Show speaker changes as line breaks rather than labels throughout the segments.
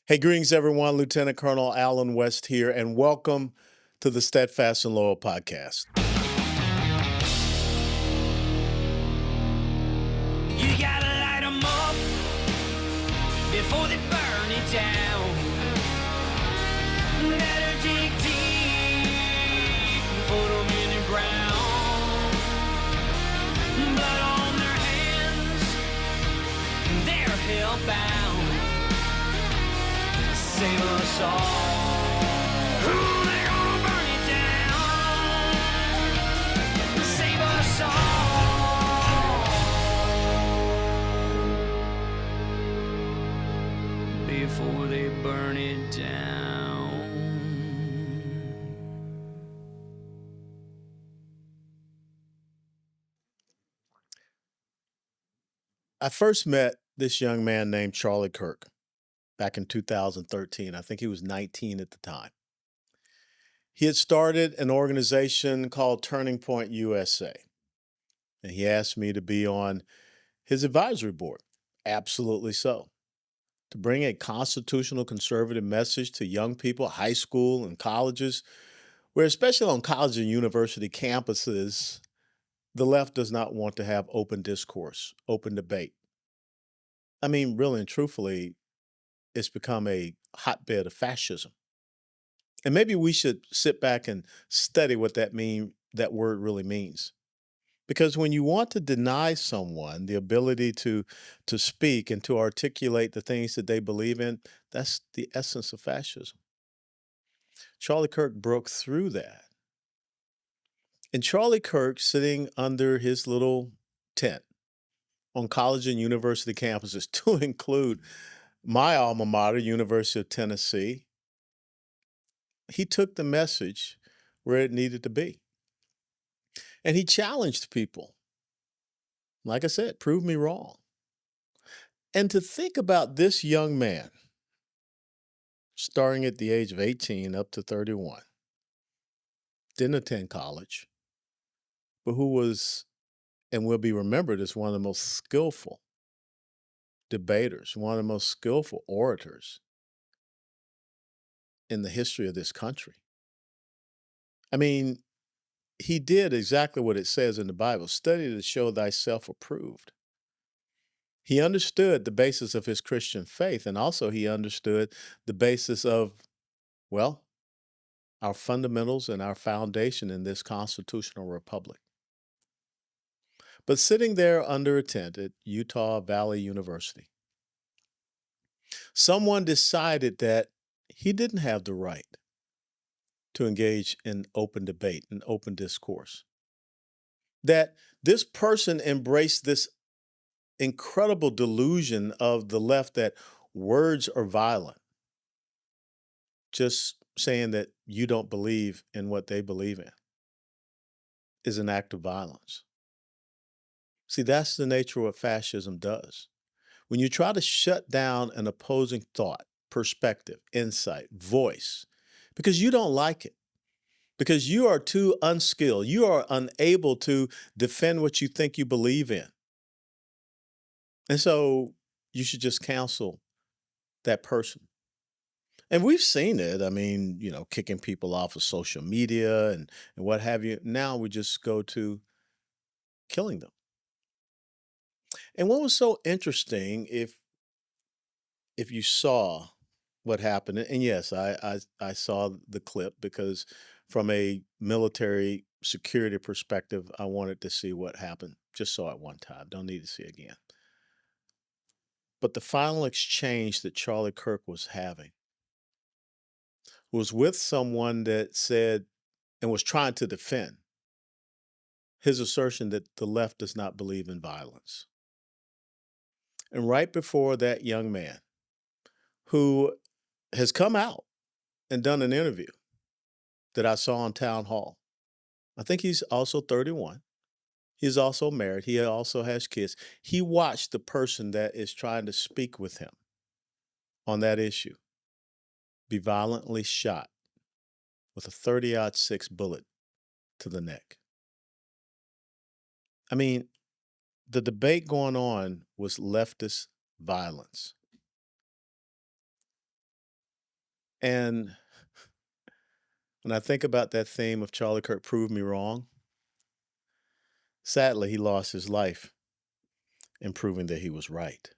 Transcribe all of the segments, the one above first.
Hey, greetings, everyone. Lieutenant Colonel Alan West here, and welcome to the Steadfast and Loyal podcast.
You gotta light 'em up before they burn it down. Better dig deep, put 'em in the ground. Blood on their hands, they're hellbound. Save us all. Ooh, they're gonna burn it down. Save us all before they burn it down.
I first met this young man named Charlie Kirk back in 2013. I think he was 19 at the time. He had started an organization called Turning Point USA, and he asked me to be on his advisory board. Absolutely so. To bring a constitutional conservative message to young people, high school and colleges, where, especially on college and university campuses, the left does not want to have open discourse, open debate. I mean, really and truthfully, it's become a hotbed of fascism. And maybe we should sit back and study what that word really means. Because when you want to deny someone the ability to speak and to articulate the things that they believe in, that's the essence of fascism. Charlie Kirk broke through that. And Charlie Kirk, sitting under his little tent on college and university campuses, to include my alma mater, University of Tennessee, he took the message where it needed to be. And he challenged people. Like I said, prove me wrong. And to think about this young man, starting at the age of 18 up to 31, didn't attend college, but who was and will be remembered as one of the most skillful debaters, one of the most skillful orators in the history of this country. I mean, he did exactly what it says in the Bible: study to show thyself approved. He understood the basis of his Christian faith, and also he understood the basis of, well, our fundamentals and our foundation in this constitutional republic. But sitting there under a tent at Utah Valley University, someone decided that he didn't have the right to engage in open debate and open discourse. That this person embraced this incredible delusion of the left that words are violent. Just saying that you don't believe in what they believe in is an act of violence. See, that's the nature of what fascism does. When you try to shut down an opposing thought, perspective, insight, voice, because you don't like it, because you are too unskilled, you are unable to defend what you think you believe in. And so you should just cancel that person. And we've seen it. I mean, kicking people off of social media and what have you. Now we just go to killing them. And what was so interesting, if you saw what happened, and yes, I saw the clip because from a military security perspective, I wanted to see what happened. Just saw it one time. Don't need to see it again. But the final exchange that Charlie Kirk was having was with someone that said and was trying to defend his assertion that the left does not believe in violence. And right before that young man, who has come out and done an interview that I saw on Town Hall, I think he's also 31. He's also married. He also has kids. He watched the person that is trying to speak with him on that issue be violently shot with a 30-06 bullet to the neck. I mean, the debate going on was leftist violence. And when I think about that theme of Charlie Kirk prove me wrong, sadly, he lost his life in proving that he was right.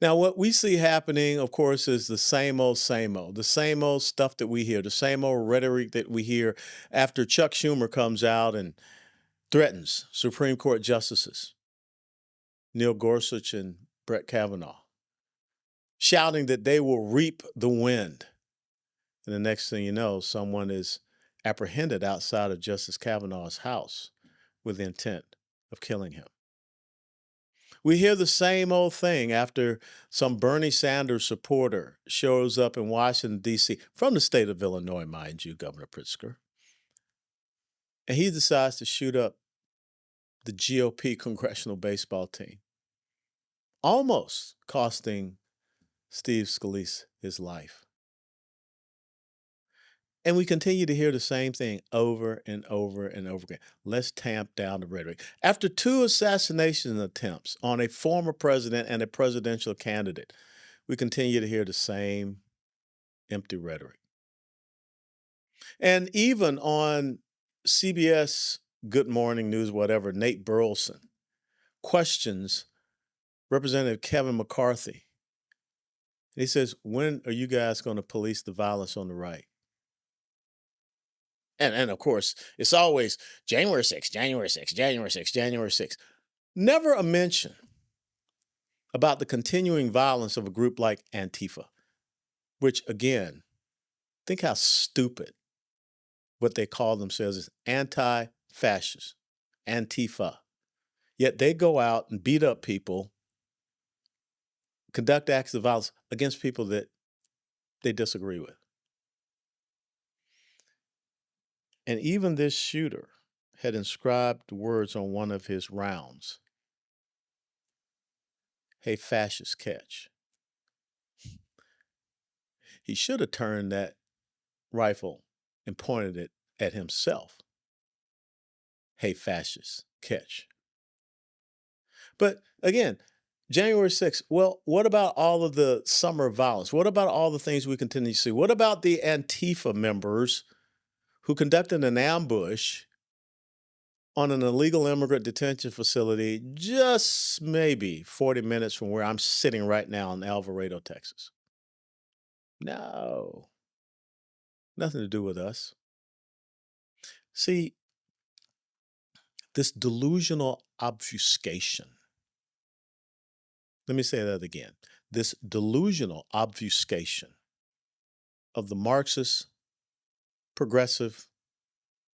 Now, what we see happening, of course, is the same old, the same old stuff that we hear, the same old rhetoric that we hear after Chuck Schumer comes out and threatens Supreme Court justices, Neil Gorsuch and Brett Kavanaugh, shouting that they will reap the wind. And the next thing you know, someone is apprehended outside of Justice Kavanaugh's house with the intent of killing him. We hear the same old thing after some Bernie Sanders supporter shows up in Washington, D.C., from the state of Illinois, mind you, Governor Pritzker, and he decides to shoot up the GOP congressional baseball team, almost costing Steve Scalise his life. And we continue to hear the same thing over and over and over again. Let's tamp down the rhetoric. After 2 assassination attempts on a former president and a presidential candidate, we continue to hear the same empty rhetoric. And even on CBS Good Morning News, whatever, Nate Burleson questions Representative Kevin McCarthy. He says, when are you guys going to police the violence on the right? And of course, it's always January 6th, January 6th, January 6th, January 6th. Never a mention about the continuing violence of a group like Antifa, which, again, think how stupid what they call themselves is anti-fascist, Antifa. Yet they go out and beat up people, conduct acts of violence against people that they disagree with. And even this shooter had inscribed words on one of his rounds. Hey, fascist, catch. He should have turned that rifle and pointed it at himself. Hey, fascist, catch. But again, January 6th, well, what about all of the summer violence? What about all the things we continue to see? What about the Antifa members who conducted an ambush on an illegal immigrant detention facility just maybe 40 minutes from where I'm sitting right now in Alvarado, Texas? No, nothing to do with us. See, this delusional obfuscation. Let me say that again. This delusional obfuscation of the Marxist, progressive,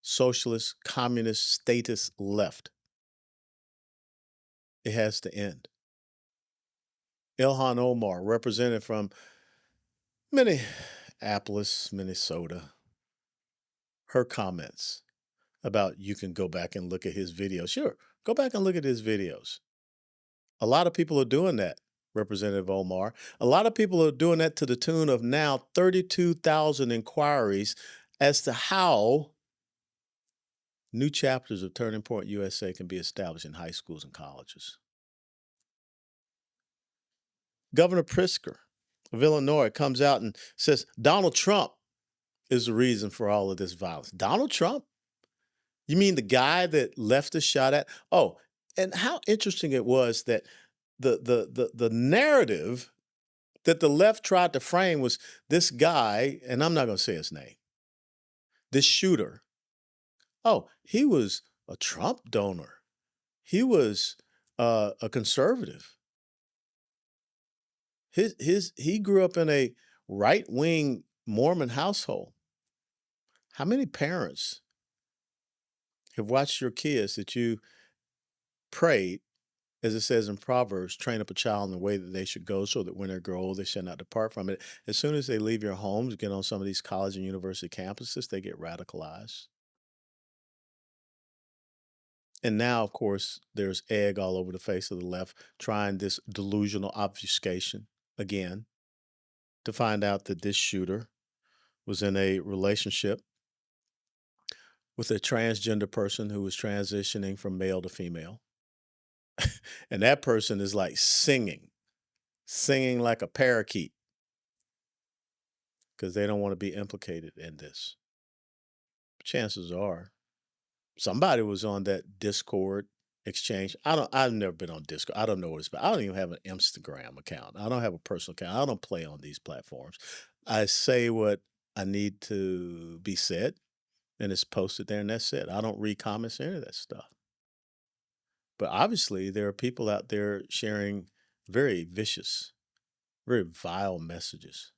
socialist, communist, statist left. It has to end. Ilhan Omar, represented from Minneapolis, Minnesota, her comments about you can go back and look at his videos. Sure, go back and look at his videos. A lot of people are doing that, Representative Omar. A lot of people are doing that to the tune of now 32,000 inquiries as to how new chapters of Turning Point USA can be established in high schools and colleges. Governor Pritzker of Illinois comes out and says Donald Trump is the reason for all of this violence. Donald Trump? You mean the guy that leftists shot at? Oh, and how interesting it was that the narrative that the left tried to frame was this guy, and I'm not going to say his name, this shooter. Oh, he was a Trump donor. He was a conservative. He grew up in a right-wing Mormon household. How many parents have watched your kids that you prayed, as it says in Proverbs, train up a child in the way that they should go so that when they grow old, they shall not depart from it? As soon as they leave your homes, get on some of these college and university campuses, they get radicalized. And now, of course, there's egg all over the face of the left trying this delusional obfuscation again to find out that this shooter was in a relationship with a transgender person who was transitioning from male to female. And that person is like singing like a parakeet because they don't want to be implicated in this. Chances are somebody was on that Discord exchange. I've never been on Discord. I don't know what it's about. I don't even have an Instagram account. I don't have a personal account. I don't play on these platforms. I say what I need to be said, and it's posted there, and that's it. I don't read comments or any of that stuff. But obviously, there are people out there sharing very vicious, very vile messages.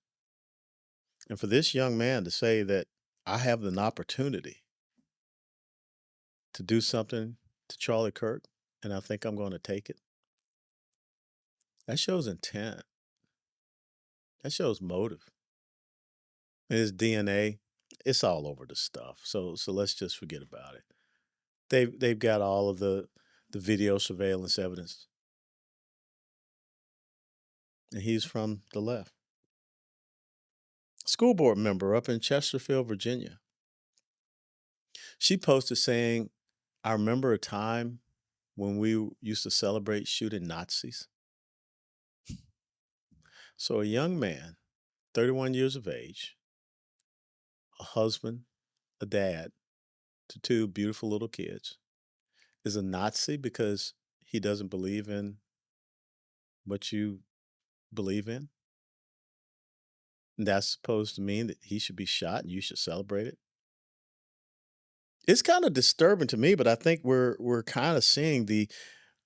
And for this young man to say that I have an opportunity to do something to Charlie Kirk, and I think I'm going to take it, that shows intent. That shows motive. And his DNA, it's all over the stuff. So let's just forget about it. They've got all of the video surveillance evidence. And he's from the left. School board member up in Chesterfield, Virginia. She posted saying, I remember a time when we used to celebrate shooting Nazis. So a young man, 31 years of age, a husband, a dad to two beautiful little kids, is a Nazi because he doesn't believe in what you believe in. And that's supposed to mean that he should be shot and you should celebrate it. It's kind of disturbing to me, but I think we're kind of seeing the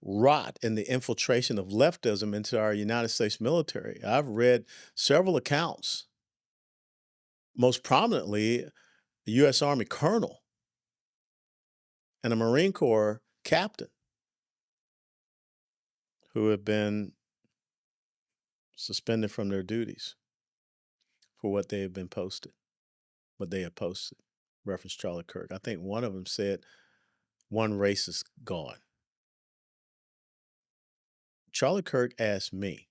rot and the infiltration of leftism into our United States military. I've read several accounts, most prominently a U.S. Army colonel and a Marine Corps captain who have been suspended from their duties for what they have posted, reference Charlie Kirk. I think one of them said one race is gone. Charlie Kirk asked me,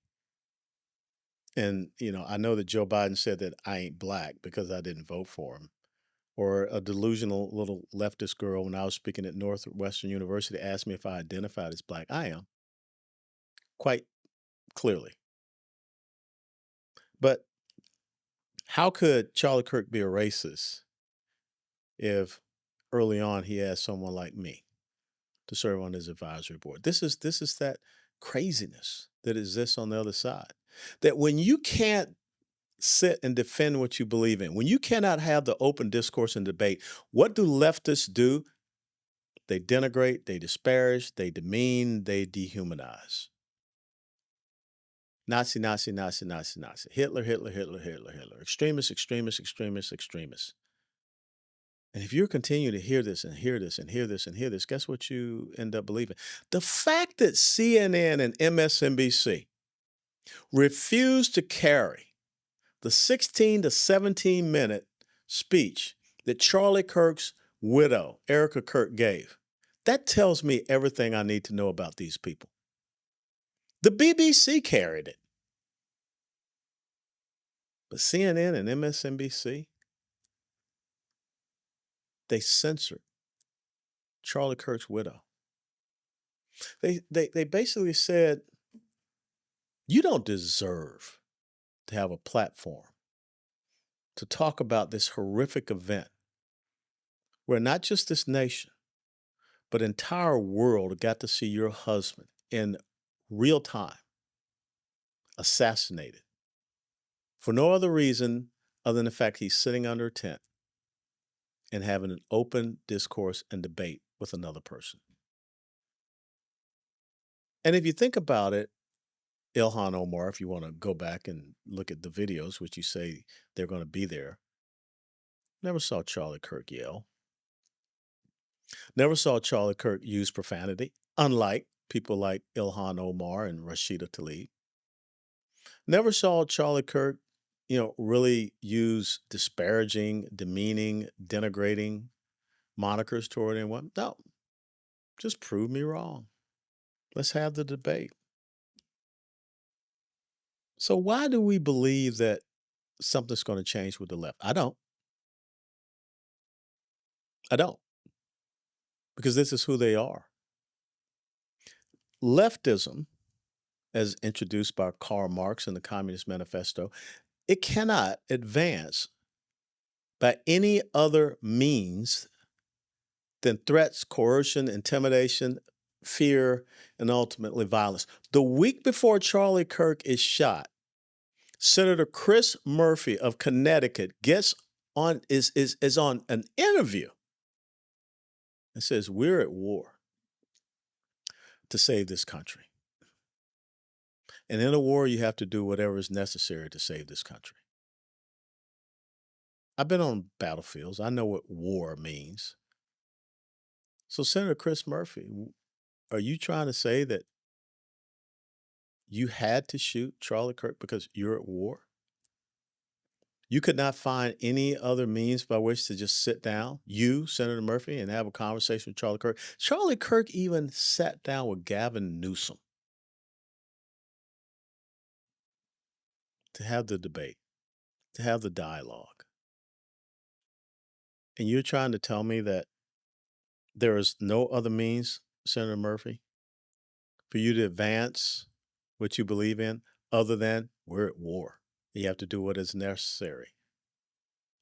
and I know that Joe Biden said that I ain't black because I didn't vote for him, or a delusional little leftist girl when I was speaking at Northwestern University asked me if I identified as black. I am, quite clearly. But how could Charlie Kirk be a racist if early on he asked someone like me to serve on his advisory board? This is that craziness that exists on the other side. That when you can't sit and defend what you believe in, when you cannot have the open discourse and debate, what do leftists do? They denigrate, they disparage, they demean, they dehumanize. Nazi, Nazi, Nazi, Nazi, Nazi. Hitler, Hitler, Hitler, Hitler, Hitler. Extremists, extremists, extremists, extremists. And if you continue to hear this and hear this and hear this and hear this, guess what you end up believing? The fact that CNN and MSNBC refused to carry the 16 to 17-minute speech that Charlie Kirk's widow, Erica Kirk, gave, that tells me everything I need to know about these people. The BBC carried it. But CNN and MSNBC, they censored Charlie Kirk's widow. They basically said, you don't deserve to have a platform to talk about this horrific event where not just this nation, but entire world got to see your husband in real time assassinated for no other reason other than the fact he's sitting under a tent and having an open discourse and debate with another person. And if you think about it, Ilhan Omar, if you want to go back and look at the videos, which you say they're going to be there, never saw Charlie Kirk yell. Never saw Charlie Kirk use profanity, unlike people like Ilhan Omar and Rashida Tlaib. Never saw Charlie Kirk, really use disparaging, demeaning, denigrating monikers toward anyone. No, just prove me wrong. Let's have the debate. So why do we believe that something's going to change with the left? I don't. Because this is who they are. Leftism, as introduced by Karl Marx in the Communist Manifesto, It cannot advance by any other means than threats, coercion, intimidation, fear, and ultimately violence. The week before Charlie Kirk is shot, Senator Chris Murphy of Connecticut is on an interview and says, "We're at war to save this country. And in a war, you have to do whatever is necessary to save this country." I've been on battlefields. I know what war means. So, Senator Chris Murphy, are you trying to say that you had to shoot Charlie Kirk because you're at war? You could not find any other means by which to just sit down, you, Senator Murphy, and have a conversation with Charlie Kirk. Charlie Kirk even sat down with Gavin Newsom to have the debate, to have the dialogue. And you're trying to tell me that there is no other means, Senator Murphy, for you to advance what you believe in other than we're at war. You have to do what is necessary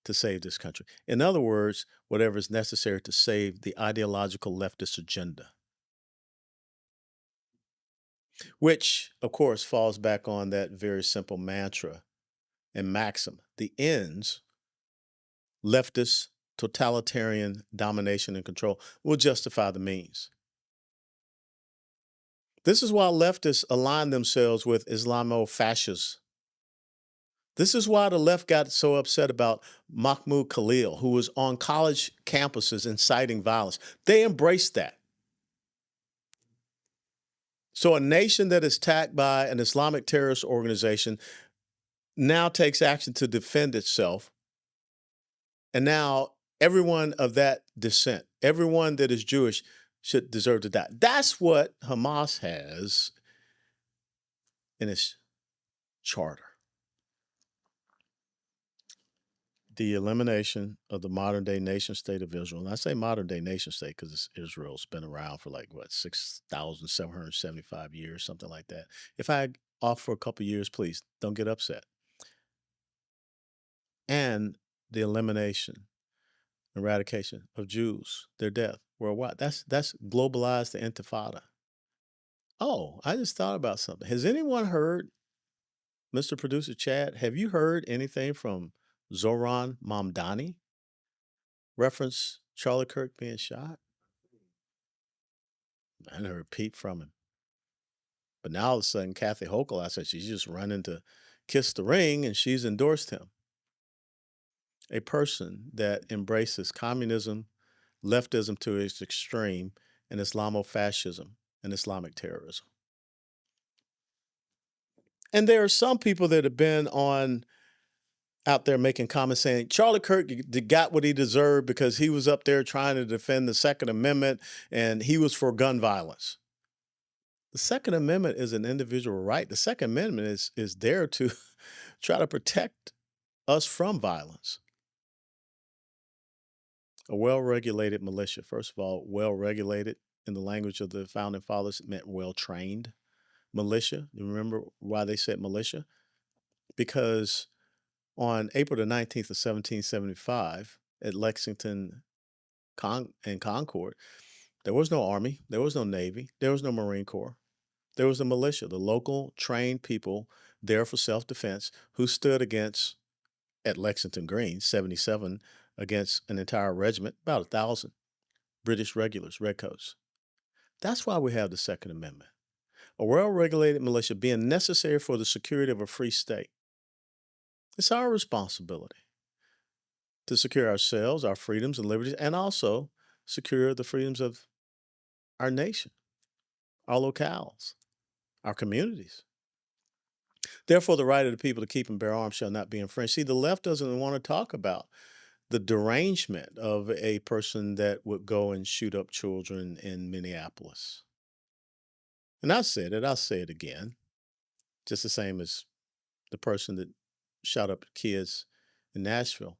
to save this country. In other words, whatever is necessary to save the ideological leftist agenda, which, of course, falls back on that very simple mantra and maxim: the ends, leftist, totalitarian domination and control, will justify the means. This is why leftists align themselves with Islamo-fascists. This is why the left got so upset about Mahmoud Khalil, who was on college campuses inciting violence. They embraced that. So a nation that is attacked by an Islamic terrorist organization now takes action to defend itself. And now everyone of that descent, everyone that is Jewish, should deserve to die. That's what Hamas has in its charter. The elimination of the modern day nation state of Israel. And I say modern day nation state because Israel's been around for 6,775 years, something like that. If I off for a couple years, please don't get upset. And the elimination, eradication of Jews, their death worldwide. That's globalized the Intifada. Oh, I just thought about something. Has anyone heard, Mr. Producer Chad, have you heard anything from Zoran Mamdani reference Charlie Kirk being shot? I hadn't heard a peep from him. But now all of a sudden, Kathy Hochul, I said she's just running to kiss the ring, and she's endorsed him. A person that embraces communism, leftism to its extreme, and Islamofascism and Islamic terrorism. And there are some people that have been out there making comments saying Charlie Kirk got what he deserved because he was up there trying to defend the Second Amendment and he was for gun violence. The Second Amendment is an individual right. The Second Amendment is there to try to protect us from violence. A well-regulated militia. First of all, well-regulated in the language of the Founding Fathers meant well-trained. Militia, you remember why they said militia? Because on April the 19th of 1775 at Lexington and Concord, there was no Army, there was no Navy, there was no Marine Corps. There was a militia, the local trained people there for self-defense who stood against, at Lexington Green, 77, against an entire regiment, about 1,000 British regulars, redcoats. That's why we have the Second Amendment. A well-regulated militia being necessary for the security of a free state. It's our responsibility to secure ourselves, our freedoms and liberties, and also secure the freedoms of our nation, our locales, our communities. Therefore, the right of the people to keep and bear arms shall not be infringed. See, the left doesn't want to talk about the derangement of a person that would go and shoot up children in Minneapolis. And I said it, I'll say it again, just the same as the person that shot up kids in Nashville.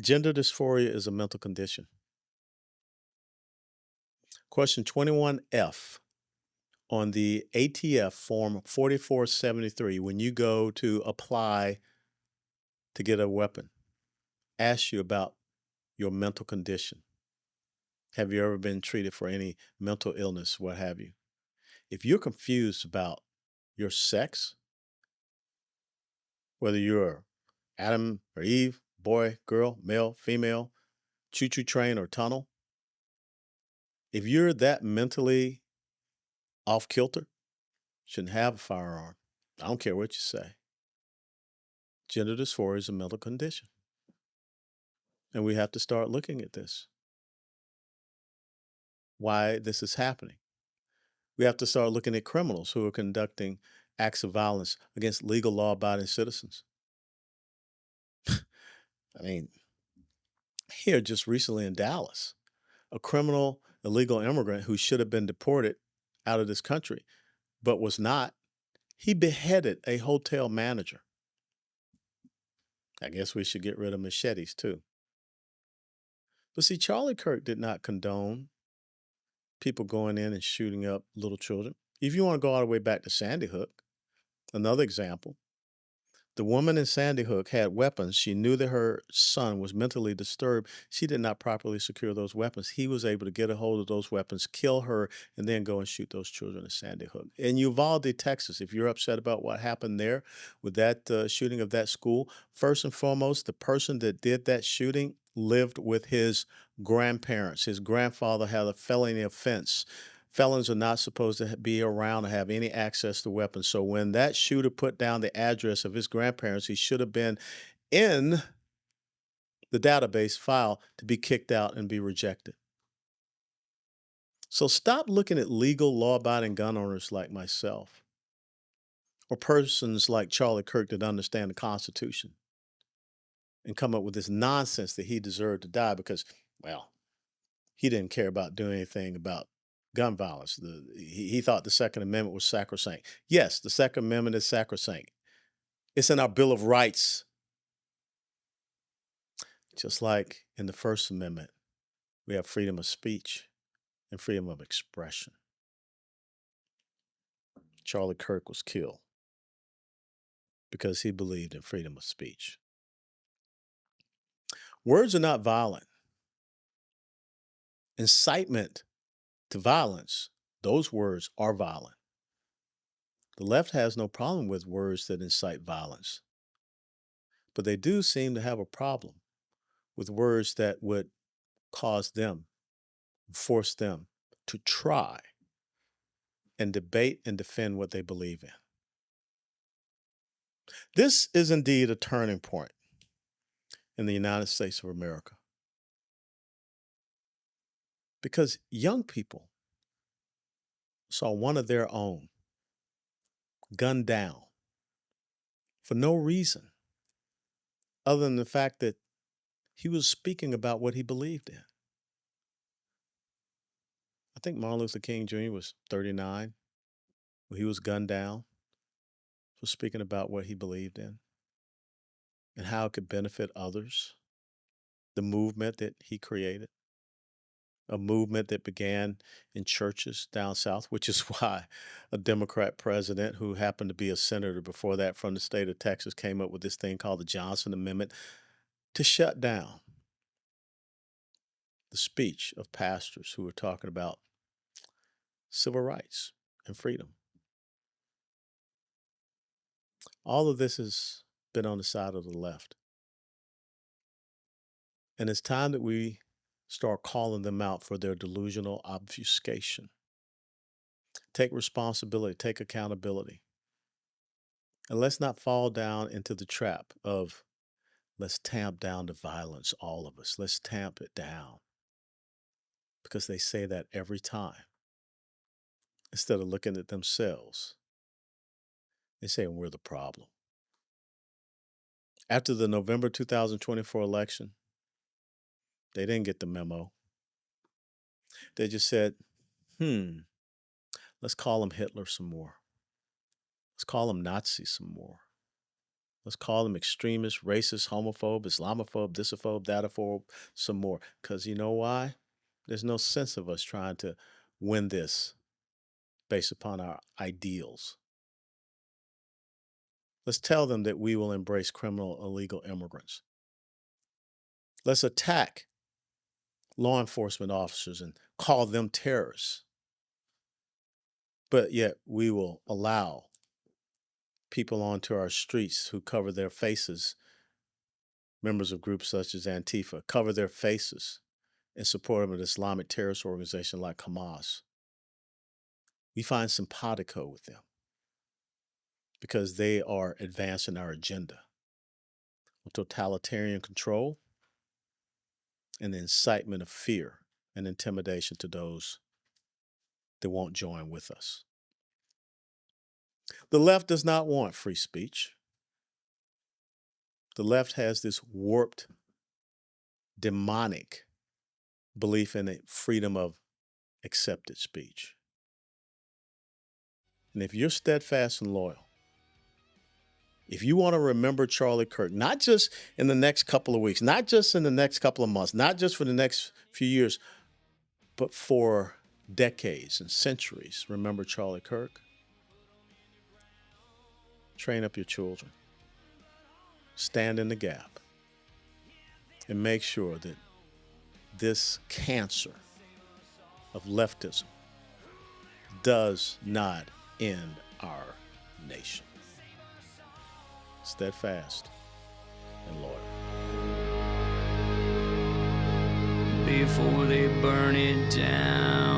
Gender dysphoria is a mental condition. Question 21F. on the ATF form 4473, when you go to apply to get a weapon, asks you about your mental condition. Have you ever been treated for any mental illness, what have you? If you're confused about your sex, whether you're Adam or Eve, boy, girl, male, female, choo-choo train or tunnel, if you're that mentally off kilter, shouldn't have a firearm. I don't care what you say. Gender dysphoria is a mental condition. And we have to start looking at this, why this is happening. We have to start looking at criminals who are conducting acts of violence against legal law abiding citizens. I mean, here just recently in Dallas, a criminal illegal immigrant who should have been deported out of this country, but was not, he beheaded a hotel manager. I guess we should get rid of machetes too. But see, Charlie Kirk did not condone people going in and shooting up little children. If you want to go all the way back to Sandy Hook, another example, the woman in Sandy Hook had weapons. She knew that her son was mentally disturbed. She did not properly secure those weapons. He was able to get a hold of those weapons, kill her, and then go and shoot those children in Sandy Hook. In Uvalde, Texas, if you're upset about what happened there with that shooting of that school, first and foremost, the person that did that shooting lived with his grandparents. His grandfather had a felony offense. Felons are not supposed to be around or have any access to weapons. So when that shooter put down the address of his grandparents, he should have been in the database file to be kicked out and be rejected. So stop looking at legal law-abiding gun owners like myself or persons like Charlie Kirk that understand the Constitution and come up with this nonsense that he deserved to die because, well, he didn't care about doing anything about gun violence. He thought the Second Amendment was sacrosanct. Yes, the Second Amendment is sacrosanct. It's in our Bill of Rights. Just like in the First Amendment, we have freedom of speech and freedom of expression. Charlie Kirk was killed because he believed in freedom of speech. Words are not violent. Incitement to violence, those words are violent. The left has no problem with words that incite violence, but they do seem to have a problem with words that would cause them, force them to try and debate and defend what they believe in. This is indeed a turning point in the United States of America because young people saw one of their own gunned down for no reason other than the fact that he was speaking about what he believed in. I think Martin Luther King Jr. was 39 when he was gunned down for speaking about what he believed in and how it could benefit others, the movement that he created. A movement that began in churches down south, which is why a Democrat president who happened to be a senator before that from the state of Texas came up with this thing called the Johnson Amendment to shut down the speech of pastors who were talking about civil rights and freedom. All of this has been on the side of the left. And it's time that we start calling them out for their delusional obfuscation. Take responsibility, take accountability. And let's not fall down into the trap of let's tamp down the violence, all of us. Let's tamp it down. Because they say that every time. Instead of looking at themselves, they say we're the problem. After the November 2024 election, they didn't get the memo. They just said, let's call him Hitler some more. Let's call him Nazi some more. Let's call them extremist, racist, homophobe, Islamophobe, thisophobe, thataphobe, some more. Because you know why? There's no sense of us trying to win this based upon our ideals. Let's tell them that we will embrace criminal illegal immigrants. Let's attack law enforcement officers and call them terrorists. But yet we will allow people onto our streets who cover their faces, members of groups such as Antifa, cover their faces in support of an Islamic terrorist organization like Hamas. We find simpatico with them because they are advancing our agenda of totalitarian control and the incitement of fear and intimidation to those that won't join with us. The left does not want free speech. The left has this warped, demonic belief in the freedom of accepted speech. And if you're steadfast and loyal, if you want to remember Charlie Kirk, not just in the next couple of weeks, not just in the next couple of months, not just for the next few years, but for decades and centuries, remember Charlie Kirk? Train up your children. Stand in the gap. And make sure that this cancer of leftism does not end our nation. Steadfast and loyal.
Before they burn it down.